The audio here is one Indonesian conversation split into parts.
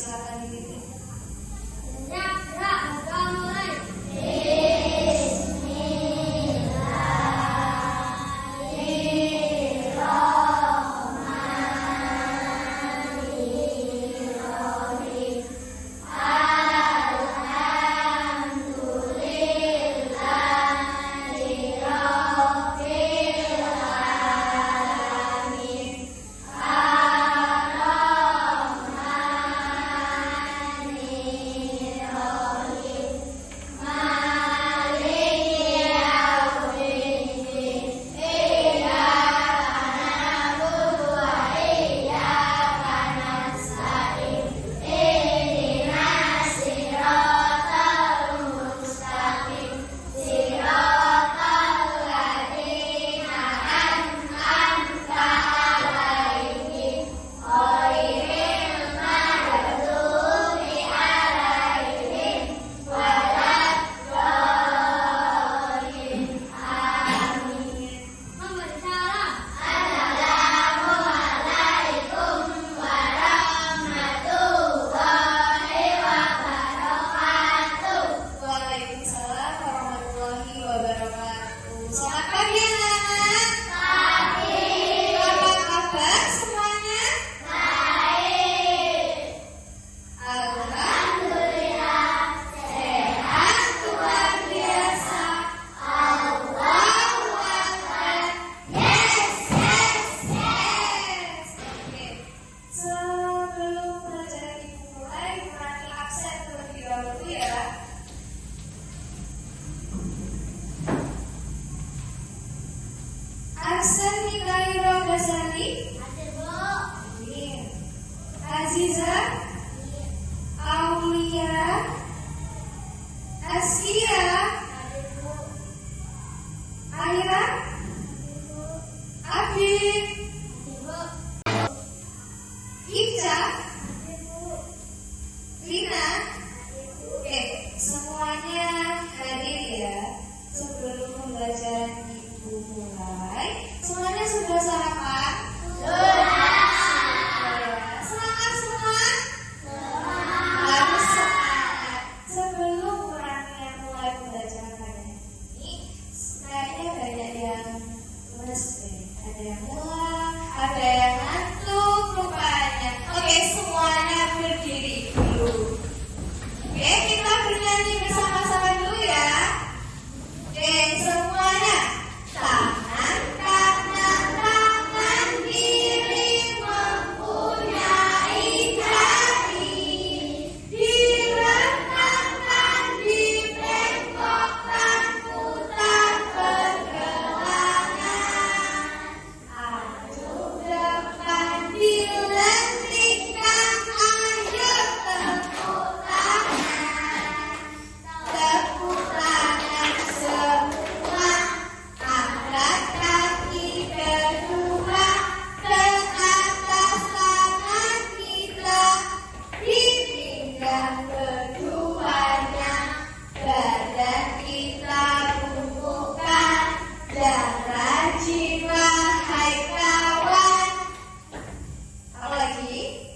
silakan dipimpin. Aksen Mikairo Ghazali. Aziza. Aulia. Askia. Aira. Abid. Ica. Lina. Oke, semuanya hadir ya. Sebelum pembelajaran Ibu mulai, semuanya sudah sarapan? Sudah. Semangat semua? Harus semangat. Sebelum orangnya mulai pembelajaran pada ini, kayaknya banyak yang lemes deh. Ada yang mual, ada yang ngantuk rupanya. Oke, semuanya berdiri dulu. Oke, kita bernyanyi bersama-sama dulu ya. Oke, semuanya. Tangan kanan, tangan kiri mempunyai jari. Direntangkan, dibengkokkan, putar pergelangan. Adu depan dilentingkan, ayo tepuk tangan. Tepuk tangan semua. Angkat kaki kedua ke atas, tangan kita dipinggang keduanya. Badan kita tumpukan, darah jiwa, hai kawan. Apa lagi?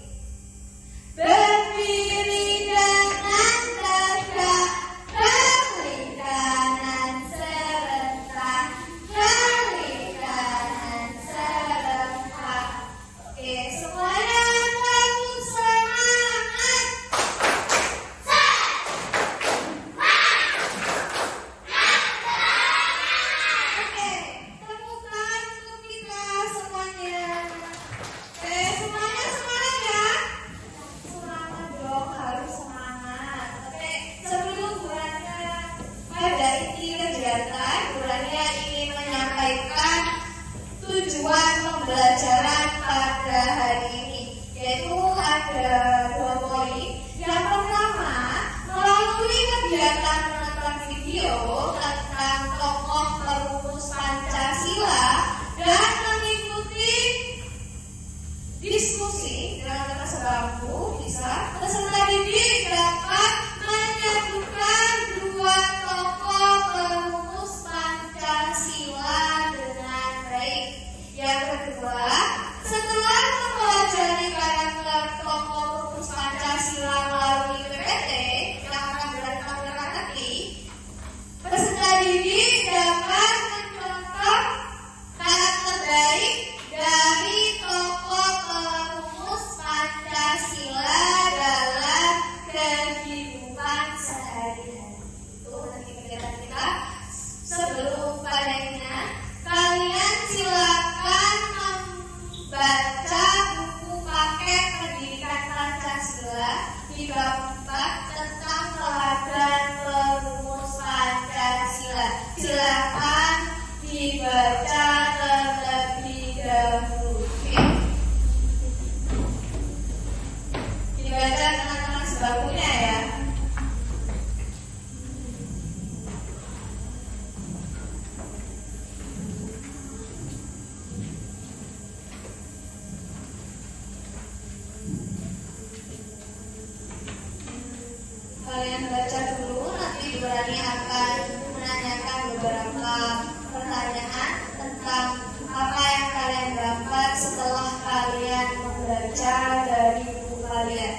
Berdiri dengan tegak, kiri kanan serentak, kiri kanan serentak. Oke, semuanya tepuk semangat. Oke, tepuk tangan untuk kita semuanya. Oke, semuanya semangat ya. Semangat dong, harus semangat. Oke, sebelum Buranya pada inti kegiatan, Buranya ingin menyampaikan tujuan pembelajaran pada hari ini, yaitu ada 2 poin. Yang pertama, melalui kegiatan menonton video tentang tokoh perumus Pancasila dan mengikuti diskusi dengan teman sebangku, bisa peserta didik dapat menyatukan 2 tokoh perumus Pancasila dengan baik. Yang kedua, setelah mempelajari karakter tokoh perumus Pancasila Pancasila, 34 tentang teladan perumus Pancasila. Silakan dibaca terlebih dahulu. Dibaca teman-teman sebagunya ya. Kalian baca dulu, nanti Ibrani akan menanyakan beberapa pertanyaan tentang apa yang kalian dapat setelah kalian membaca dari buku kalian.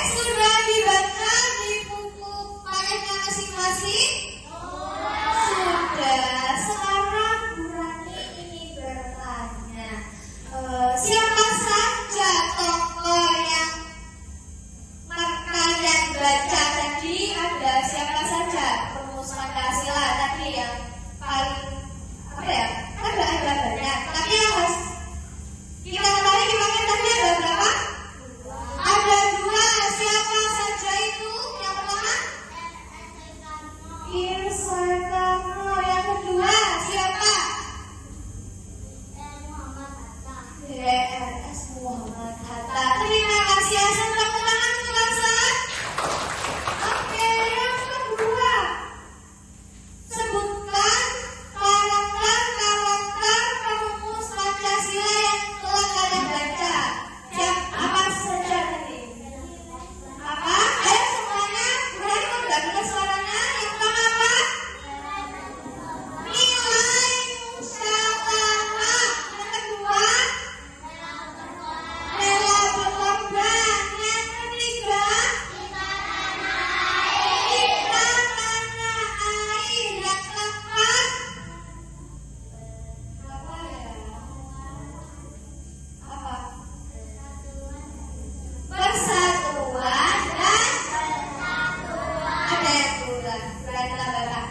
Sudah dibaca di buku paketnya masing-masing? Sudah. Sekarang Bu Rani ini bertanya, siapa saja tokoh yang kalian baca tadi? Ada siapa saja perumus Pancasila tadi yang paling ada banyak. Tapi yang harus kita kembali di paket tadi ada berapa? Ada 2. Siapa saja itu? Yang pertama Soekarno. Yang kedua siapa? DRS Muhammad Hatta. Terima kasih. Hasan, tepuk tangan untuk Hasan. Oke, yang kedua, sebutkan karakter perumus Pancasila yang telah kalian baca. Apa saja tadi? Apa? Ayo semuanya. Berani mau dengar suaranya? Yang pertama apa? Nilai musyawarah. Yang kedua, rela berkorban. Yang ketiga, kita tanah air. Yang keempat, apa ya? Apa? Persatuan dan ada yang kurang. Berani tambahkan.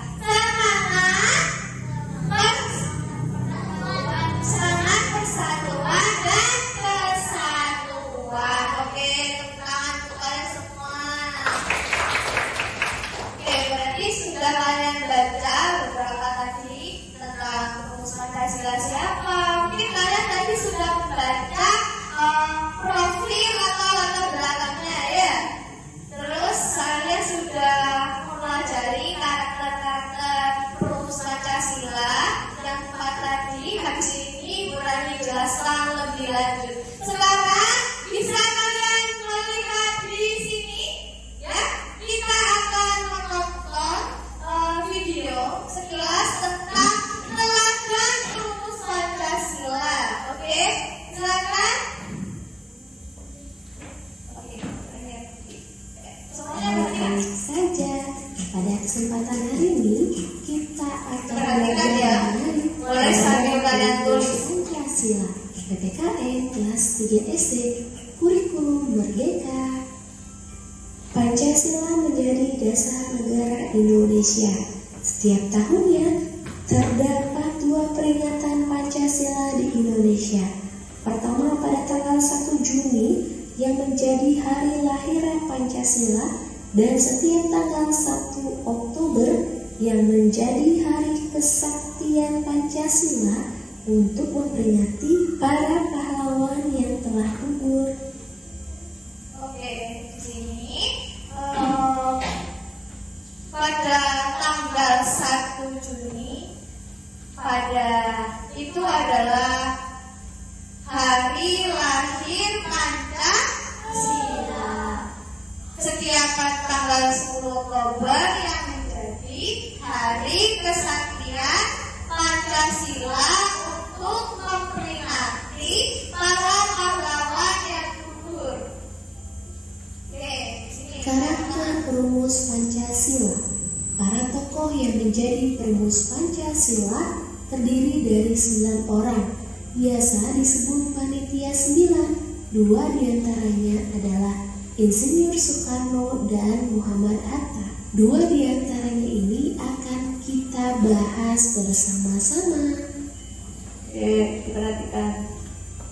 Semangat persatuan dan kesatuan. Oke, tepuk tangan untuk kalian semua. Oke, berarti sudah kalian baca beberapa tadi tentang perumus Pancasila siapa. Mungkin kalian tadi sudah membaca profil atau latar belakangnya ya. Terus kalian sudah mempelajari karakter-karakter perumus Pancasila yang 4 tadi. Habis ini Bu Rani jelaskan lebih lanjut. Sekarang bisa kalian melihat di sini ya. Kita akan menonton video sekilas tentang teladan perumus Pancasila. Oke, silakan. Langsung saja, pada kesempatan hari ini kita akan Perhatikan ya, boleh sambil kalian tulis. Pancasila PPKN kelas 3 SD Kurikulum Merdeka. Pancasila menjadi dasar negara Indonesia. Setiap tahunnya terdapat 2 peringatan Pancasila di Indonesia. Pertama pada tanggal 1 Juni yang menjadi hari lahiran Pancasila, dan setiap tanggal 1 Oktober yang menjadi hari kesaktian Pancasila untuk memperingati para pahlawan yang telah gugur. Oke, di sini pada tanggal 1 Juni itu adalah hari lahir Pancasila. Setiap tanggal 10 Oktober yang menjadi hari kesaktian Pancasila untuk memperingati para pahlawan yang gugur. Oke, sini. Karakter perumus Pancasila. Para tokoh yang menjadi perumus Pancasila terdiri dari 9 orang. Biasa disebut panitia 9. 2 diantaranya adalah Insinyur Soekarno dan Muhammad Hatta. 2 diantaranya ini akan kita bahas bersama-sama. Oke, diperhatikan.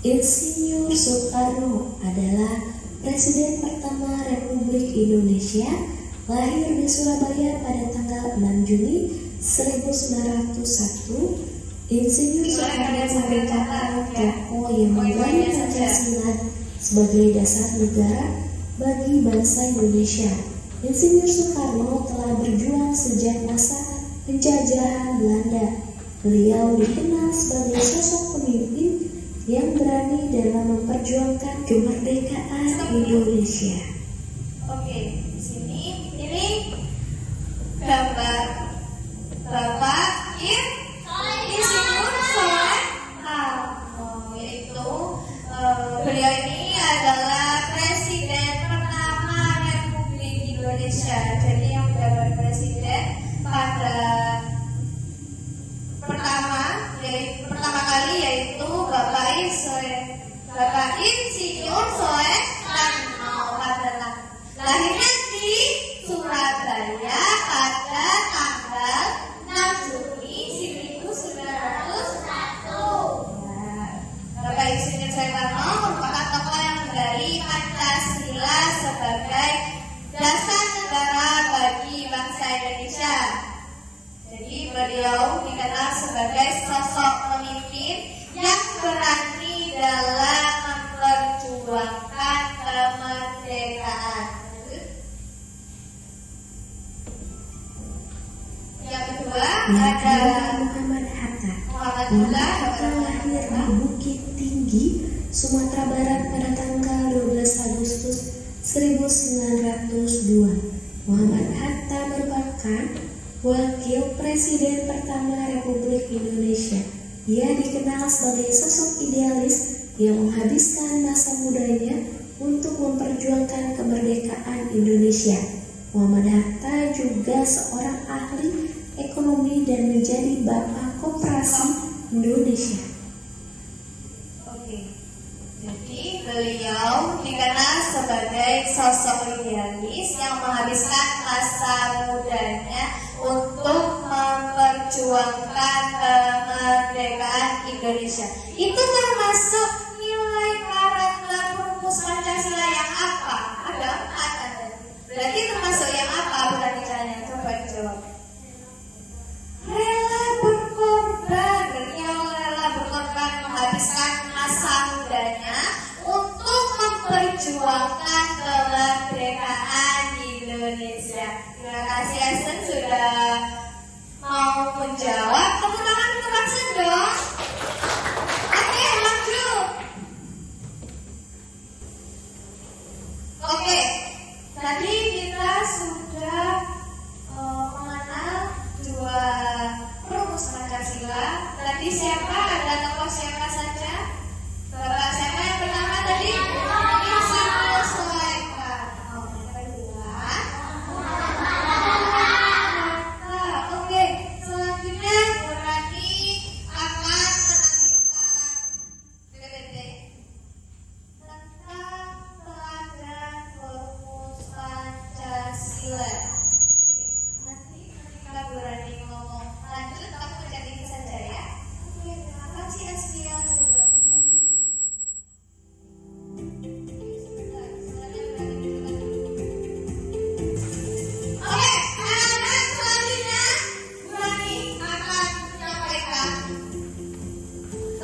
Insinyur Soekarno adalah Presiden pertama Republik Indonesia, lahir di Surabaya pada tanggal 6 Juni 1901. Insinyur Soekarno merupakan tokoh yang menggali Pancasila sebagai dasar negara bagi bangsa Indonesia. Insinyur Soekarno telah berjuang sejak masa penjajahan Belanda. Beliau dikenal sebagai sosok pemimpin yang berani dalam memperjuangkan kemerdekaan Indonesia. Oke, di sini ini gambar Bapak Insinyur Soekarno, yaitu beliau ini adalah Presiden pertama Republik Indonesia. Jadi yang menjabat presiden pada pertama kali yaitu Bapak Insinyur Soekarno lahirnya di Surabaya pada tanggal 6 Juni 1901. Bapak Insinyur Soekarno merupakan tokoh yang menggali Pancasila sebagai dasar negara bagi bangsa Indonesia. Jadi beliau dikenal sebagai sosok pemimpin yang berani dalam memperjuangkan kemerdekaan. Yang kedua adalah Muhammad Hatta. Muhammad Hatta lahir di Bukit Tinggi, Sumatera Barat pada tanggal 12 Agustus 1902. Muhammad Hatta merupakan Wakil Presiden pertama Republik Indonesia. Ia dikenal sebagai sosok idealis yang menghabiskan masa mudanya untuk memperjuangkan kemerdekaan Indonesia. Muhammad Hatta juga seorang ahli ekonomi dan menjadi Bapak Koperasi Indonesia. Oke, jadi beliau dikenal sebagai sosok idealis yang menghabiskan masa mudanya untuk memperjuangkan kemerdekaan Indonesia. Itu termasuk nilai karakter perumus Pancasila yang apa? Ada 4 Berarti termasuk yang apa berarti? Coba dijawab. Rela berkorban. Beliau rela berkorban menghabiskan masa mudanya untuk memperjuangkan kemerdekaan Indonesia. Terima kasih Asen sudah mau menjawab. Tepuk tangan untuk Asen dong. Oke, lanjut. Oke, tadi kita sudah mengenal 2 perumus Pancasila. Tadi siapa? Ada tokoh siapa saja? Bapak siapa yang pertama tadi? Insinyur Soekarno. Yang kedua Oke, selanjutnya berarti akan menantikan tentang teladan perumus Pancasila. Nanti kita berani ngomong lanjut, kamu kerjain ini saja ya. Oke, terima kasih Aslia sudah.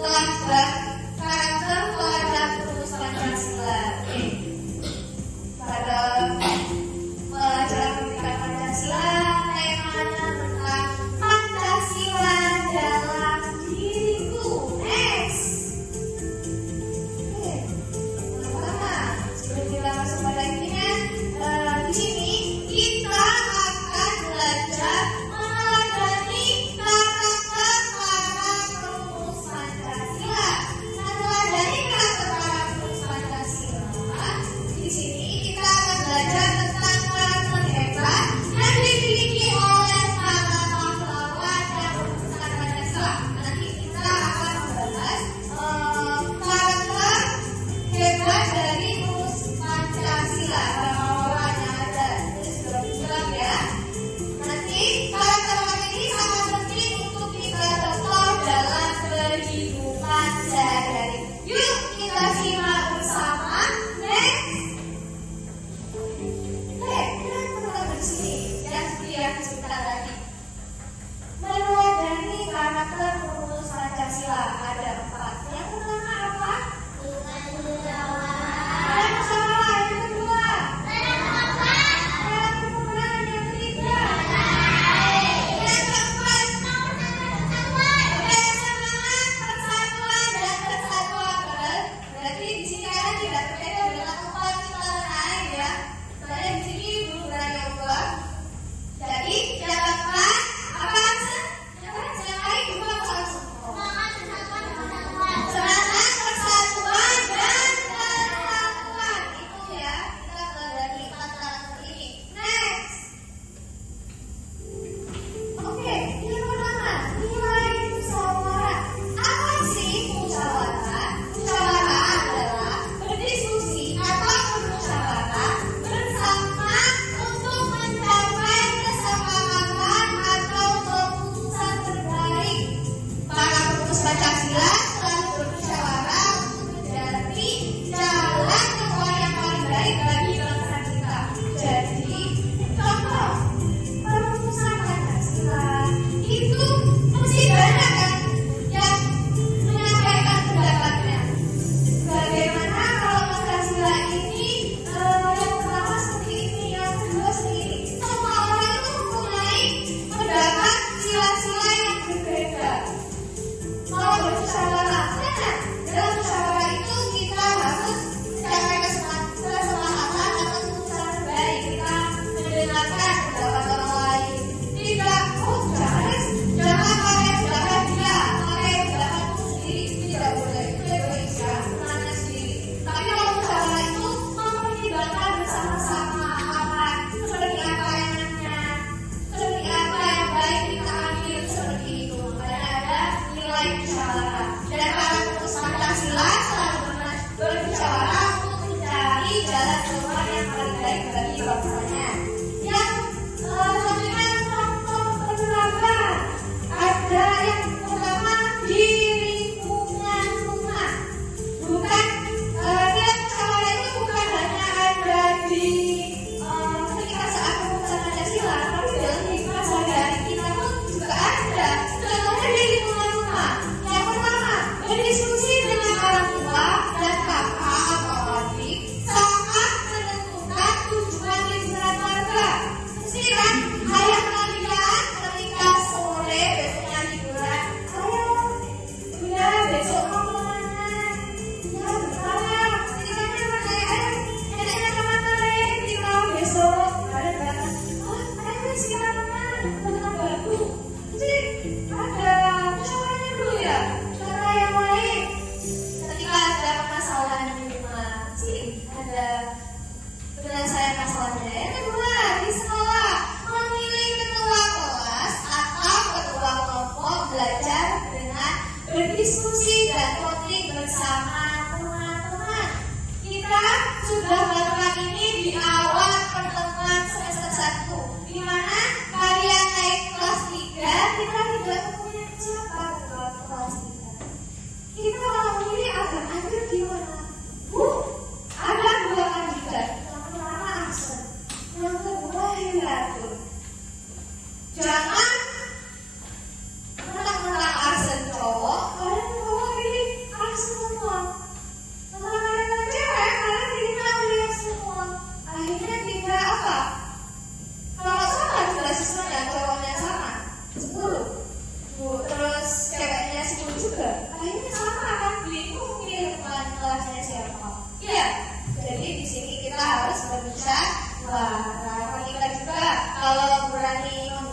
Karakter teladan perumus Pancasila. Pada pelajaran pendidikan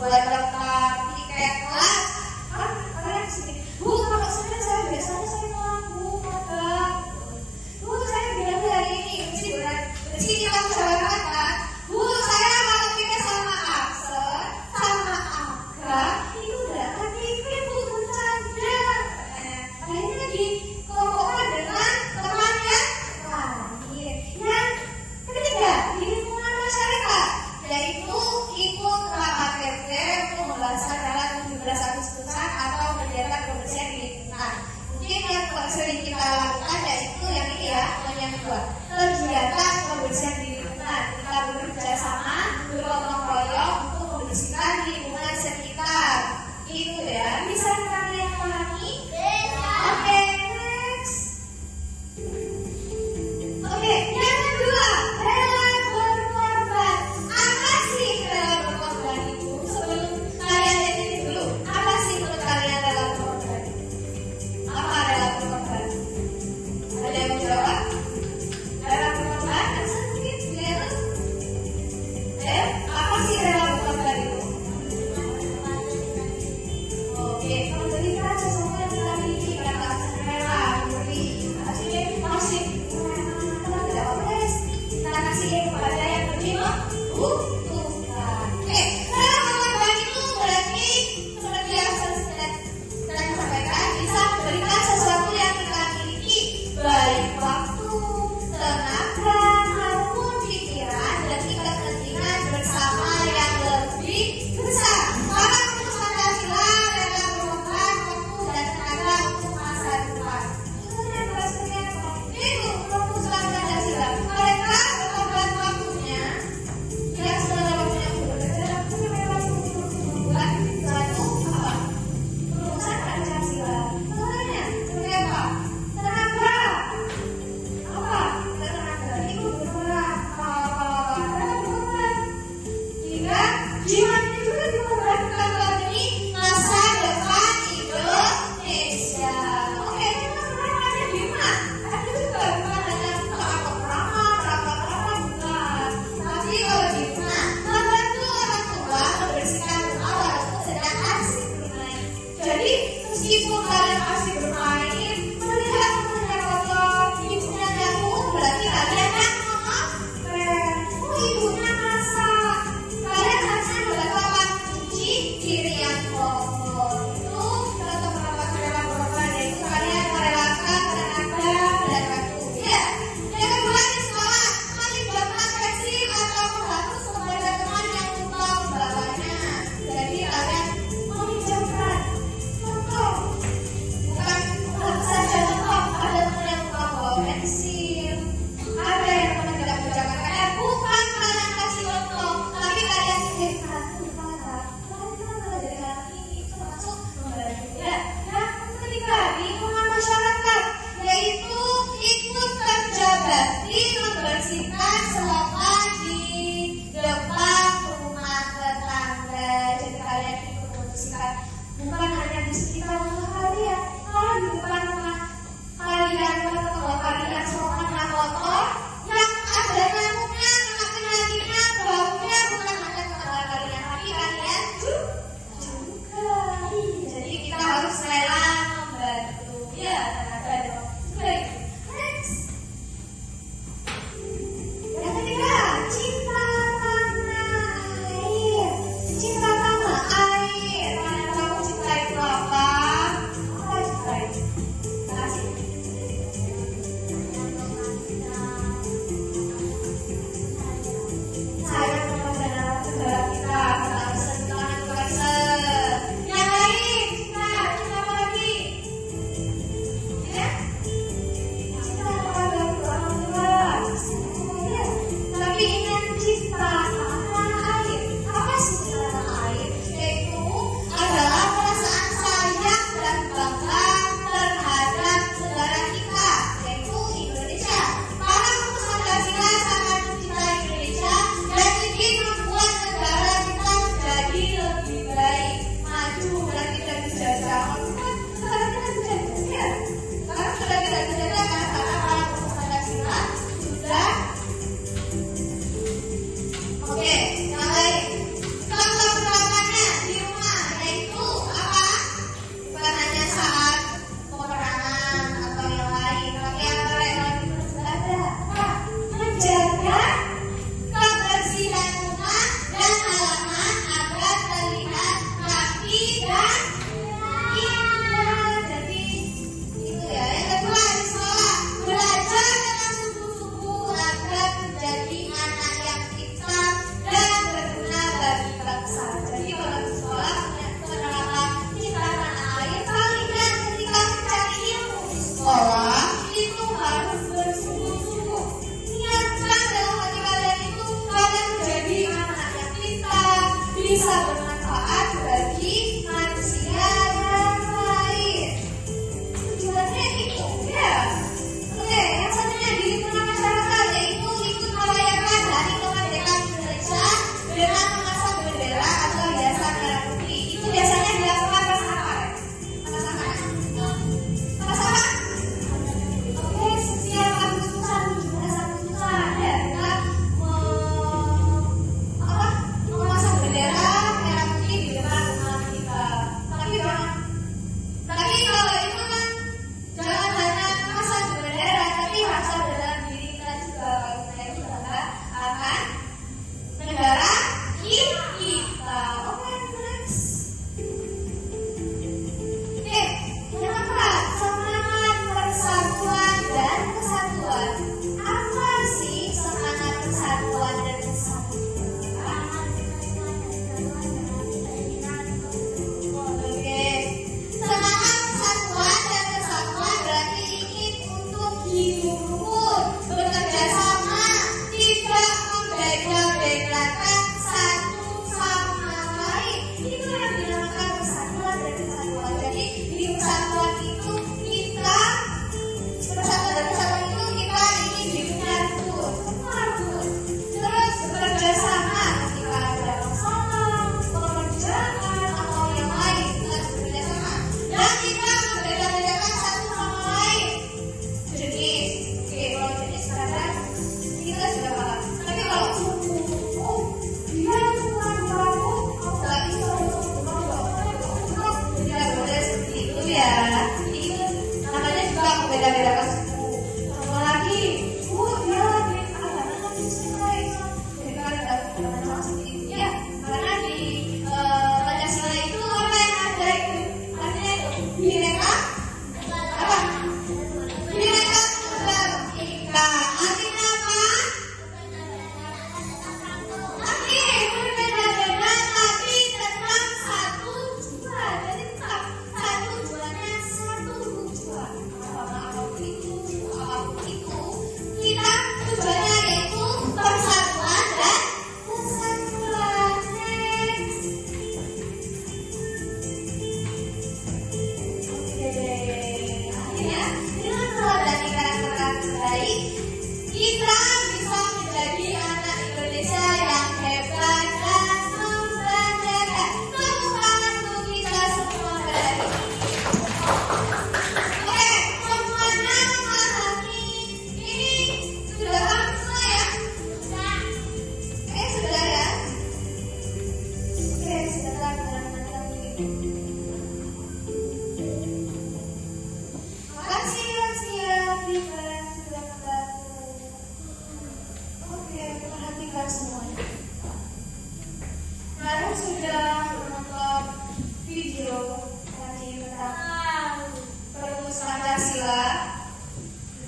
buat daftar tiket kelas. Kan kalian sini, Bu, kalau saya biasanya saya pulang, Bu, kadang. Bu, saya bilang hari ini, mesti kita musyawarahkan kan. Bu, saya kalau tiket sama Aksen, sama Aga, itu udah KTP, Bu, bercanda. Akhirnya lagi kelompokkan dengan teman yang lain. Yang ketiga, di lingkungan masyarakat, yaitu ikut KKTP untuk membahas dalam 17 Agustusan atau kegiatan kebersihan di lingkungan. Mungkin yang sering kita lakukan yaitu yang ini ya, yang kedua, kegiatan kebersihan di lingkungan. Kita bekerja sama, bergotong royong untuk membersihkan lingkungan sekitar. Itu ya, bisa kalian pahami? Oke, next. Oke, yang kedua, rela berkorban. Apa sih rela berkorban itu? Sebelum kalian ini dulu, apa sih menurut kalian rela berkorban? Apa rela berkorban? Ada yang mau jawab? Rela berkorban? Sedikit, lihat. Apa sih rela berkorban itu? Oke, memberikan sesuatu yang kita miliki karena rela diberi. Masih kita tidak boleh kita kasih kepada yang lebih membutuhkan. Oke, rela berkorban itu berarti seperti yang saya sampaikan, bisa memberikan sesuatu yang kita miliki, baik waktu, tenaga, maupun pikiran demi kepentingan bersama yang lebih besar. Para perumus Pancasila rela berkorban waktu dan tenaga untuk masa depan. Itu yang bahasanya itu perumus Pancasila. Mereka berkorban waktunya, tidak segala waktunya berbeda, tapi memang membuat satu apa? Perumusan Pancasila. Contohnya seperti apa? Tenaga. Apa? Tenaga itu bergerak berkorban. Hingga jiwanya juga dikorbankan demi masa depan Indonesia. Oke, memang sebenarnya ada jiwa. Ada juga bukan hanya perawat, bukan. Tapi kalau jiwa, membantu orang tua membersihkan rumah walaupun sedang asik bermain. Jadi meskipun kalian asik bermain, melihat temannya kotor, ibunya nyamuk, berarti kalian yang ngomong, ibunya masak. Kalian harusnya juga tahu bisa bermanfaat bagi manusia yang lain. Tujuannya itu ya. Oke, yang satunya di lingkungan masyarakat yaitu ikut merayakan Hari Kemerdekaan Indonesia dengan memasang bendera atau hiasan merah putih. Itu biasanya dilakukan pas apa? Pas apa? Pas apa? Oke, setiap Agustusan, 17 Agustusan ya, kita memasang bendera merah putih di depan rumah kita. Tapi kalau itu kan jangan hanya memasang bendera, tapi rasa dalam diri kita juga kalau kita itu bangga akan negara kita. Oke, next. Oke, yang keempat, semangat persatuan dan kesatuan. Apa sih semangat persatuan dan kesatuan? Oke, semangat persatuan dan kesatuan berarti ingin untuk hidup rukun, bekerja sama, tidak membeda-bedakan satu sama lain. Itu yang dinamakan persatuan dan kesatuan. Jadi di persatuan itu kita persatuan dan kesatuan itu kita ingin hidupnya rukun, semua rukun. Terus bekerja sama ketika ada masalah, pekerjaan atau yang lain kita harus bekerja sama. Dan kita membeda-bedakan satu sama lain. Jenis, oke, kalau jenis kadang kita sudah paham. Tapi kalau suku, oh dia cuma aku nggak bisa tidak boleh seperti itu ya. Jadi itu namanya juga membeda-bedakan suku. Sama lagi, dia lagi agama Pancasila itu daripada agama seperti itu ya. Karena di Pancasila itu apa yang ada itu artinya itu bineka apa? Bineka Tunggal Ika. Artinya apa? Oke, berbeda-beda tapi tetap satu tujuan. Jadi tetap satu tujuannya satu tujuan. Apapun itu, kita tujuannya yaitu persatuan dan kesatuan. Next. Oke, akhirnya dengan meladani karakter baik, kita bisa menjadi anak Indonesia yang hebat dan membanggakan. Tepuk tangan untuk kita semua pada hari ini. Oke, semuanya memahami ini sudah paham semua ya? Sudah ya? Oke, sebentar teman-teman ini. Makasih lansia kita sudah membantu. Oke, perhatikan semuanya. Kalian sudah menonton video tadi tentang Perpus Pancasila.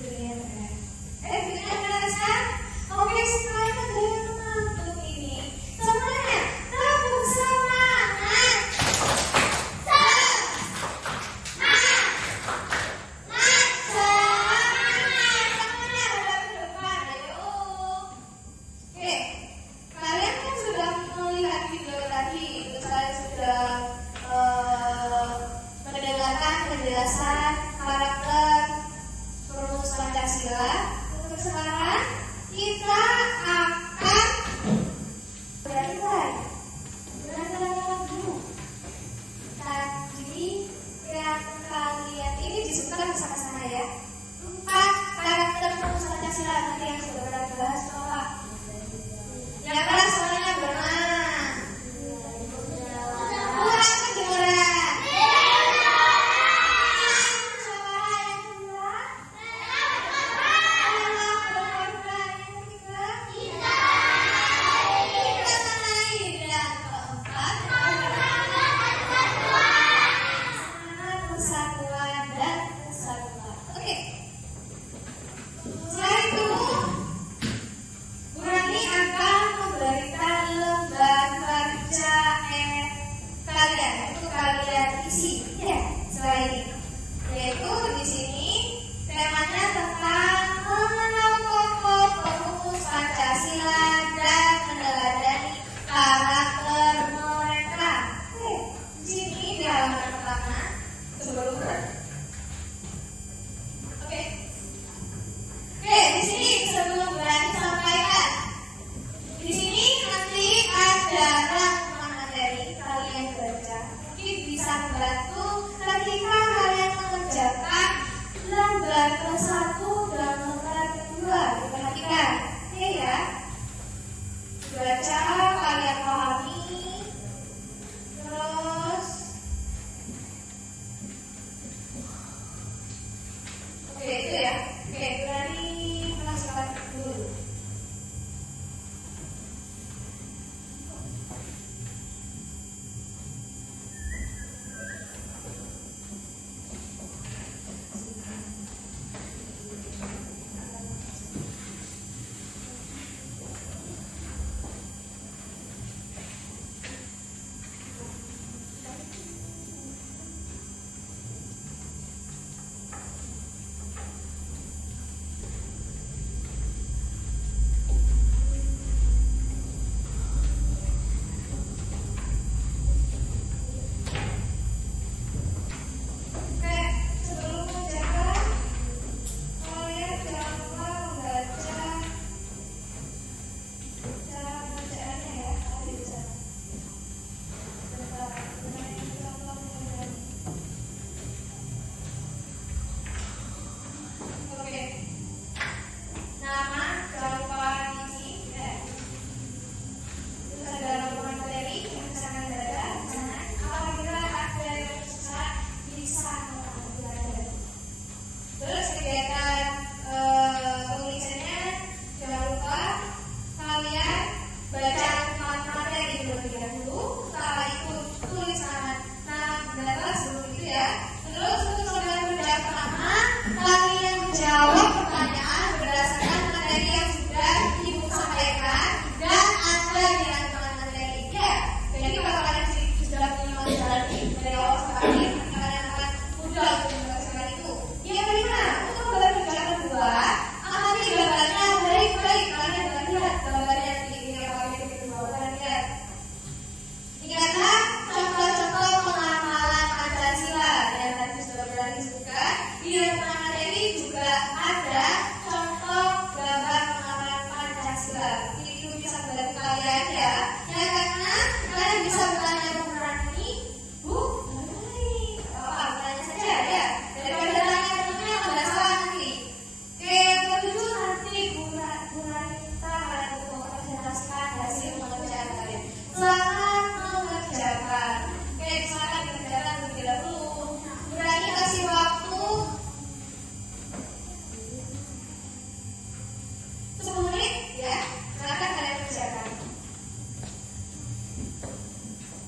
Videonya beres kan? Oke, semuanya ada yang menonton ini. Semuanya tepuk semangat. Oke, kalian kan sudah melihat video tadi, itu saya sudah mendengarkan penjelasan karakter Selamat mengerjakan. Oke, silakan dikerjakan terlebih dahulu. Berani kasih waktu 10 menit ya. Silakan kalian kerjakan.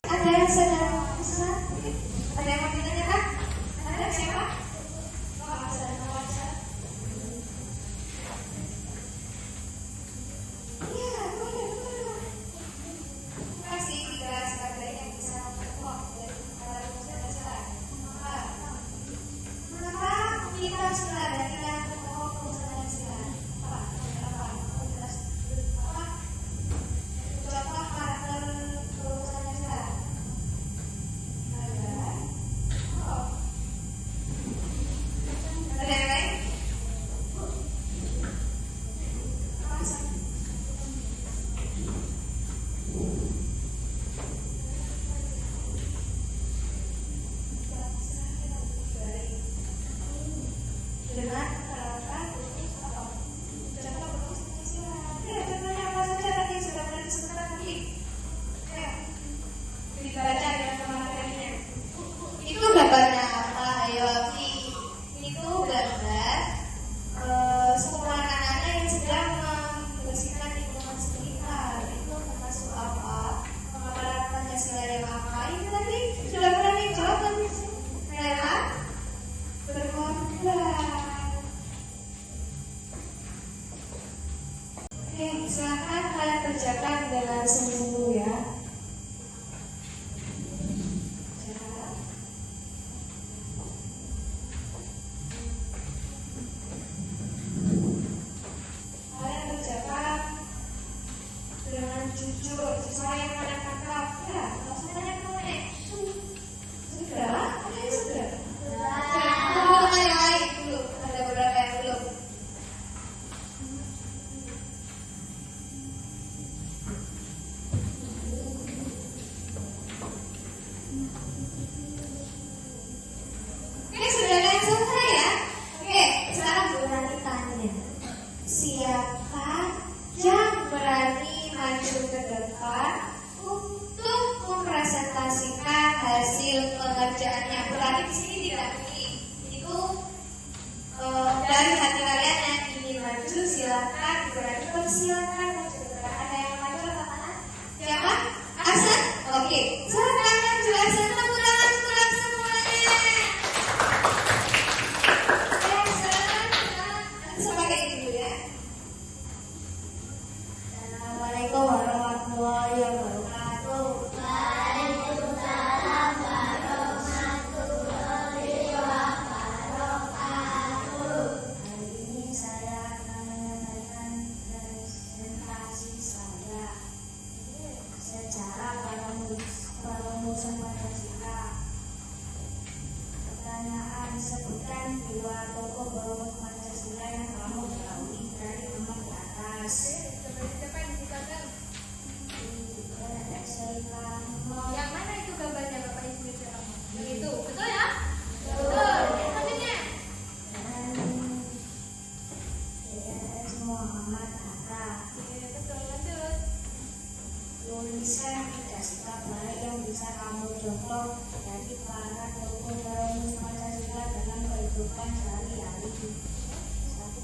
Ada yang sedang pesan? Ada yang mau ditanyakan? Ada siapa? Iya, boleh. Terima kasih jika sekali yang bisa memperkuat dari Pancasila. Mengapa kita sudah dan kita membawa Pancasila? Apa? Contoh karakter Pancasila. Ada yang lain? Dengan menerapkan contoh Pancasila. Ya, contohnya apa saja tadi sudah pernah disebutkan tadi. Ya, dibaca dengan materinya. Itu gambarnya apa? Ayo, Afi. Itu gambar sekumpulan anak-anak yang sedang membersihkan lingkungan sekitar. Itu termasuk apa? Pengapalan Pancasila yang apa? Ini tadi sudah pernah dijawab tadi. Rela berkorban. Oke, silakan kalian kerjakan dengan sungguh-sungguh ya. Kalian kerjakan dengan jujur sesuai yang kalian tangkap. Ya, nggak usah tanya-tanya. Sudah? Ada yang sudah? Teman-teman yang lain dulu. Ada beberapa yang belum. Oke, sudah ada yang selesai ya? Oke, sekarang berani tanya. Siapa yang berani maju ke depan untuk mempresentasikan hasil pengerjaannya? Berani di sini tidak pilih. Itu dari hati kalian yang ingin maju, silakan berani persilakan maju ke depan. Ada yang maju angkat tangan? Siapa? Ahsan? Oke, silakan maju Ahsan. Tepuk tangan untuk Ahsan semuanya. Sebagai ibu ya. Assalamualaikum warahmatullahi wabarakatuh. Waalaikumsalam warahmatullahi wabarakatuh. Hari ini saya akan menyampaikan presentasi saya secara perumusan Pancasila. Pertanyaan, sebutkan dua tokoh berumur Pancasila yang kamu ketahui dari nomor di atas. Yang mana itu gambarnya Bapak Ibu? Yang itu, betul ya? Betul. Selanjutnya. Muhammad Hatta. Betul, lanjut. Tulisan tidak setiap baik yang bisa kamu contoh dari para tokoh berumur Pancasila dalam kehidupan sehari-hari.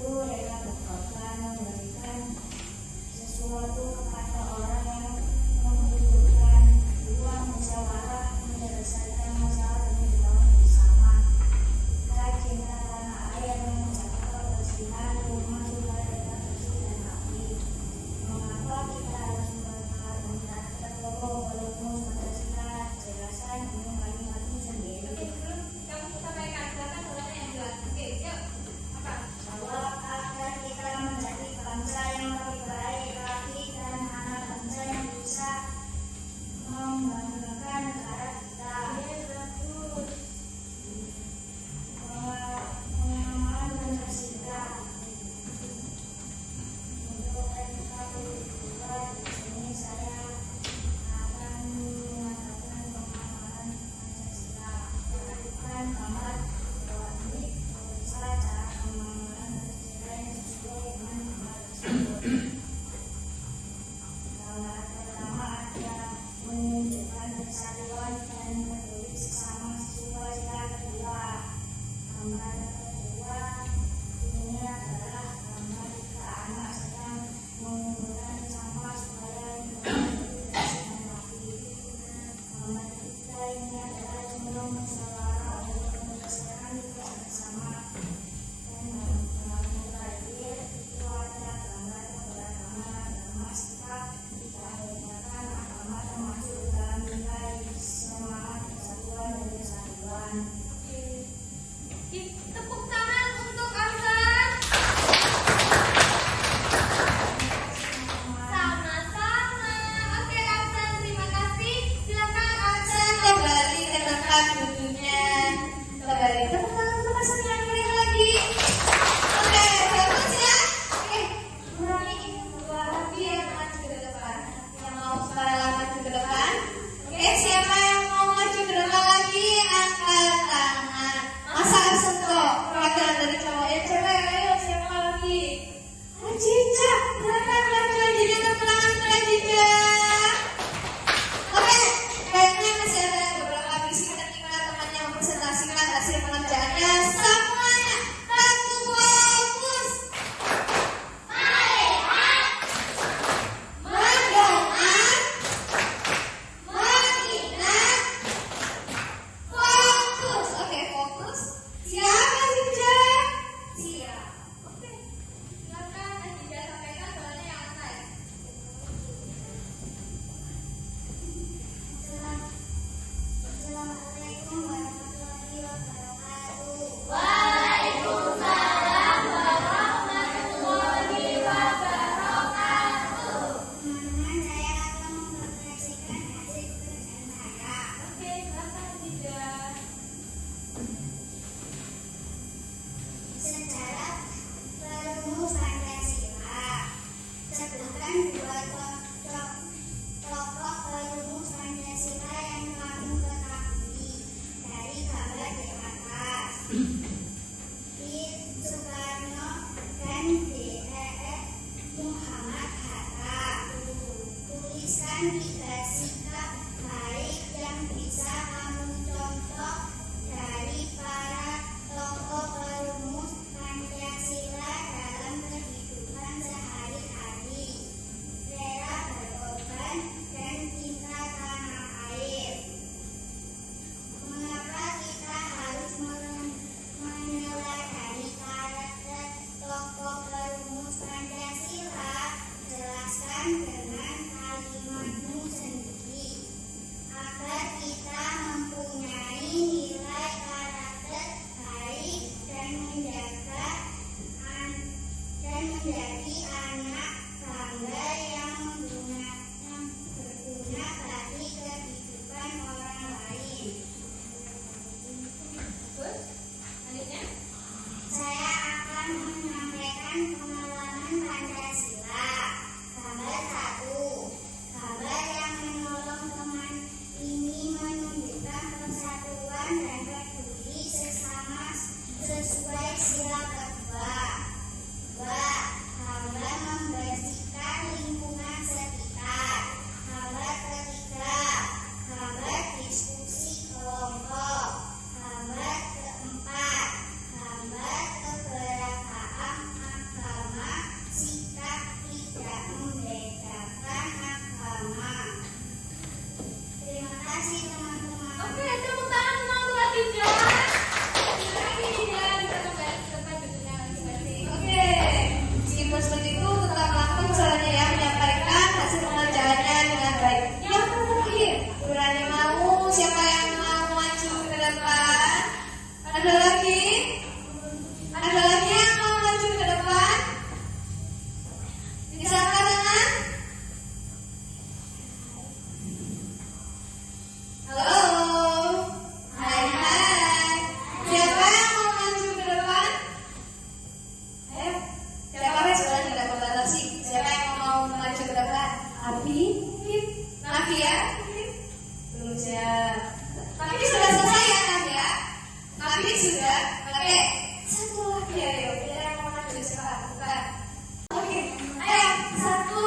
1. Rela berkorban memberikan sesuatu kepada orang yang membutuhkan. 2. Musyawarah menyelesaikan masalah demi dibangun bersama. 3. Cinta tanah air menjaga kebersihan rumah supaya tetap bersih dan rapi. Mengapa kita harus mempertahankan tokoh berumur Pancasila? Jelasan dengan kalimatmu sendiri. Oke, sebelum kamu sampaikan, silakan soalnya yang jelas. Oke, yuk. Apa? Bahwa agar kita menjadi bangsa yang lebih baik lagi dan anak bangsa yang bisa membanggakan negara kita. Pengamal Pancasila. Untuk etika kedua, di sini saya akan mengatakan pengamalan Pancasila. Bukan kamar bahwa ini cara pengamalan Pancasila yang sesuai dengan kamar tersebut. Pertama ada bermusyawarah untuk menyelesaikan tugas bersama. Dan yang terakhir itu ada gambar keberagaman agama sikap tidak menyatakan agama termasuk dalam nilai semangat persatuan dan kesatuan. Tepuk tangan untuk Aksan. Sama-sama. Oke Aksan, terima kasih. Silakan Aksan. Kembali ke tempat duduknya. Kembali ke tempat pasang yang lain lagi. Oke, bagus ya. Oke, kurangi dua lagi yang maju ke depan. Yang mau sekarang maju ke depan. Oke, siapa yang mau maju ke depan lagi angkat tangan. Masa sentuh perwakilan dari cowok ya cewek. Ayo siapa lagi? Ajica, silakan maju Ajica, tepuk tangan untuk Ajica. Oke, kayaknya masih ada beberapa visi ketika temannya mempresentasikan hasil pengerjaannya. Semuanya satu fokus. Melihat, mendengar, mengingat, fokus. Oke, fokus. Siap, Ajica? Siap. Oke. Silakan Ajiza sampaikan soalnya yang santai. Assalamualaikum warahmatullahi wabarakatuh. Waalaikumsalam warahmatullahi wabarakatuh. Teman-teman, saya akan mempresentasikan hasil pekerjaan saya. Oke, silakan Ajiza. Sejarah perumus Pancasila. Sebutkan dua tokoh perumus Pancasila yang kamu ketahui dari gambar di atas. Soekarno dan Muhammad Hatta. Tuliskan 3 sikap baik yang bisa kamu contoh dari para tokoh perumus Pancasila dalam kehidupan sehari-hari. Rela berkorban dan cinta tanah air. Mengapa kita harus meneladani karakter tokoh perumus Pancasila? Jelaskan dengan kalimatmu sendiri agar kita mempunyai nilai karakter baik dan menjadi anak bangga yang berguna bagi kehidupan orang lain. Terus, selanjutnya. Saya akan menyampaikan pengalaman Pancasila. Gambar 1. Gambar yang menolong teman ini menunjukkan persatuan dan peduli sesama sesuai sila kedua. 2. Gambar membersihkan lingkungan sekitar. Gambar ketiga. Gambar diskusi kelompok. Gambar keempat. Gambar keberagaman agama, sikap tidak membedakan agama. Terima kasih teman-teman. Oke, tepuk tangan semua untuk Ajiza. Silakan Ajiza, bisa kembali ke tempat duduknya masing-masing. Oke, meskipun seperti itu tetap lakukan usahanya ya, menyampaikan hasil pengerjaannya dengan baik. Yang terakhir, berani mau siapa yang mau maju ke depan? Ada lagi? Ada lagi yang mau maju ke depan? Bisa angkat tangan? Halo? Hai hai. Siapa yang mau maju ke depan? Ayo, siapa sebenarnya tidak membatasi. Siapa yang mau maju ke depan? Abi, Navia, belum siap. Tapi sudah selesai ya Navia? Abi sudah. Oke, satu lagi ayo. Kita yang mau maju siapa? Bukan. Oke, ayo satu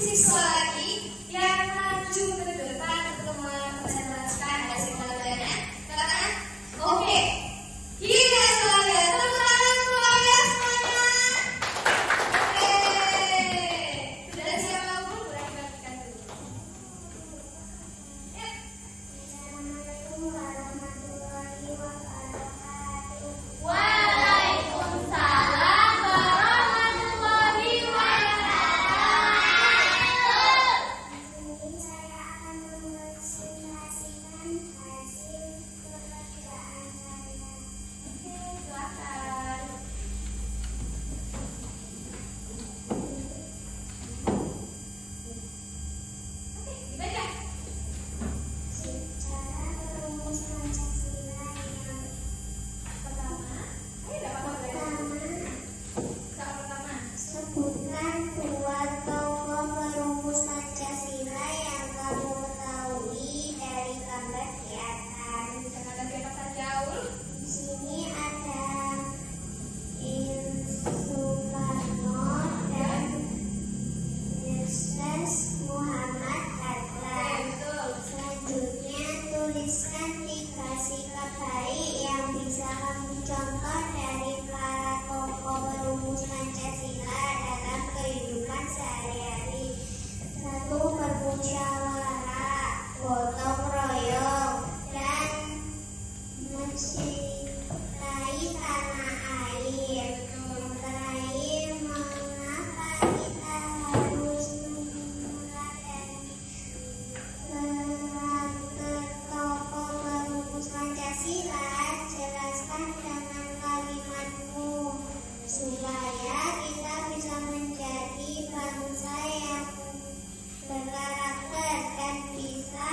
siswa lagi yang maju ke depan untuk mempresentasikan hasil pengerjaannya. Katakan, oke. Iya semuanya, tepuk tangan untuk Alia semuanya. Oke, sudah siap kamu? Boleh dibagikan dulu. Assalamualaikum warahmatullahi menuliskan 3 sikap baik yang bisa kamu contoh dari para tokoh perumus Pancasila dalam kehidupan sehari-hari. 1. Bermusyawarah, gotong royong, dan mencintai tanah air. Yang terakhir, mengapa kita harus meneladani karakter tokoh perumus Pancasila? Jelaskan dengan kalimatmu supaya kita bisa menjadi bangsa yang berkarakter dan bisa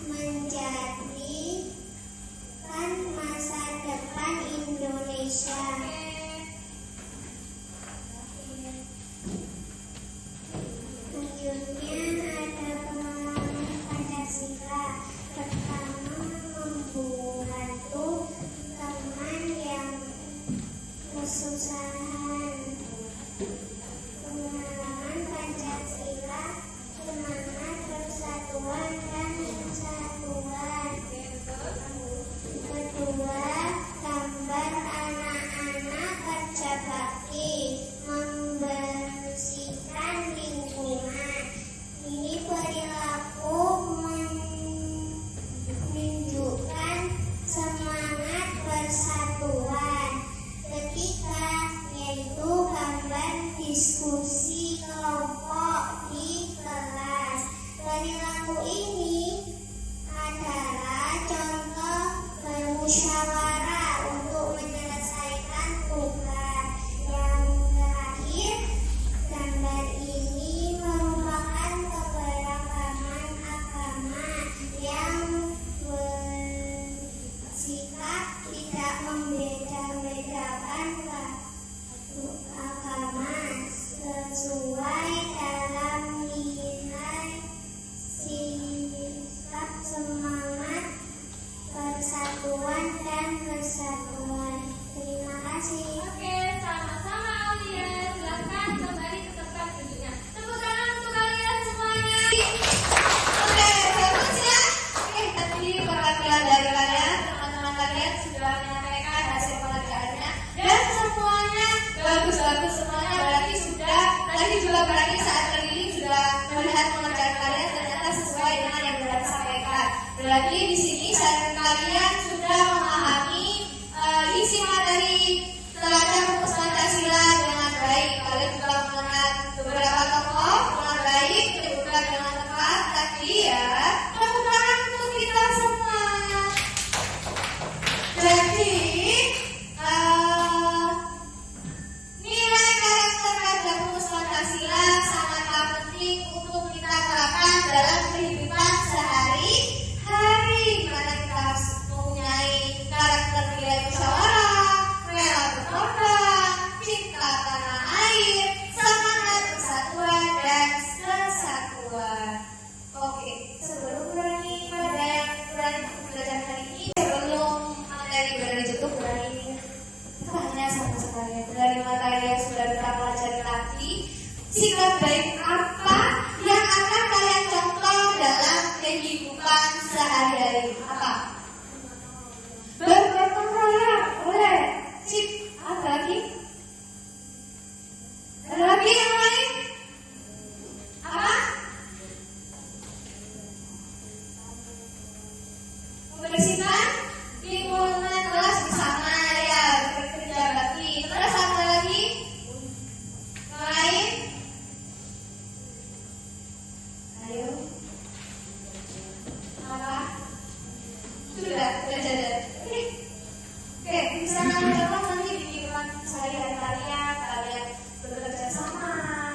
menjadikan masa depan Indonesia. Selanjutnya ada pengalaman Pancasila. Pertama, membantu teman yang kesusahan. Pengalaman Pancasila, semangat persatuan dan kesatuan. Kedua, gambar anak-anak kerja bakti, membersihkan lingkungan. Ini perilaku menunjukkan semangat persatuan. Ketiga, yaitu gambar diskusi kelompok di kelas. Perilaku ini adalah contoh bermusyawarah untuk menyelesaikan tugas. Yang terakhir, gambar ini merupakan keberagaman agama yang bersikap tidak membeda-bedakan agama sesuai dalam nilai sikap semangat persatuan dan kesatuan. Terima kasih. Oke, sama-sama Aulia. Silakan kembali ke tempat duduknya. Tepuk tangan untuk kalian semuanya. Oke, bagus ya. Tadi perwakilan dari kalian, teman-teman kalian sudah menyampaikan hasil pengerjaannya dan semuanya bagus-bagus semuanya. Berarti saat kalian sudah melihat pengerjaan kalian ternyata sesuai dengan yang sudah disampaikan. Berarti di sini kalian sudah memahami isi materi teladan rumus Pancasila dengan baik. Kalian juga mengenal beberapa tokoh dengan baik, menyebutkan dengan tepat. Tadi ya, tepuk tangan untuk kita semua. Jadi nilai karakter teladan rumus Pancasila sangatlah penting untuk kita terapkan dalam kehidupan sehari-hari. Dimana kita harus mempunyai karakter nilai musyawarah, rela berkorban, cinta tanah air, semangat persatuan dan kesatuan. Oke, sebelum berani pada yang berani belajar hari ini, sebelum materi berani tutup berani tanya sama sekalian dari materi yang sudah kita pelajari tadi, sikap baik apa yang akan kalian contoh dalam kehidupan sehari-hari? Apa? Bergotong royong, boleh. Sip. Ada lagi? Ada lagi yang lain? Apa? Membersihkan lingkungan kelas bersama ya, bekerja bakti. Terus apa lagi? Yang lain? Ayo. Apa? Sudah jadi. Oke, bisa kalian contoh nanti di kehidupan sehari-hari kalian bekerja sama,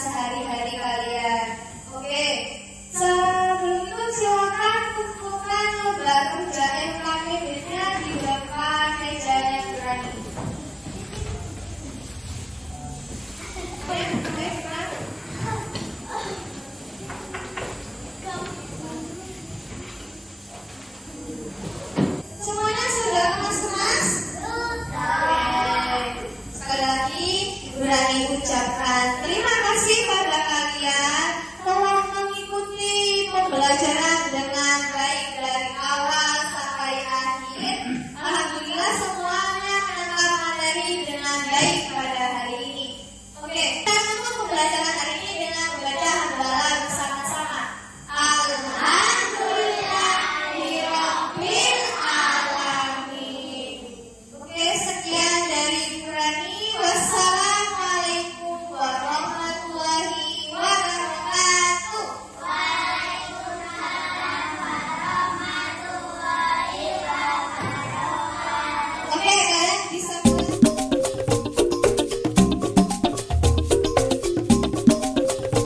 sehari-hari kalian. Oke, sebelum itu silakan kumpulkan lembar kerja KKB-nya di depan meja yang berani. Semuanya sudah kemas-kemas? Sekali lagi, berani ucapkan terima kasih pada kalian telah mengikuti pembelajaran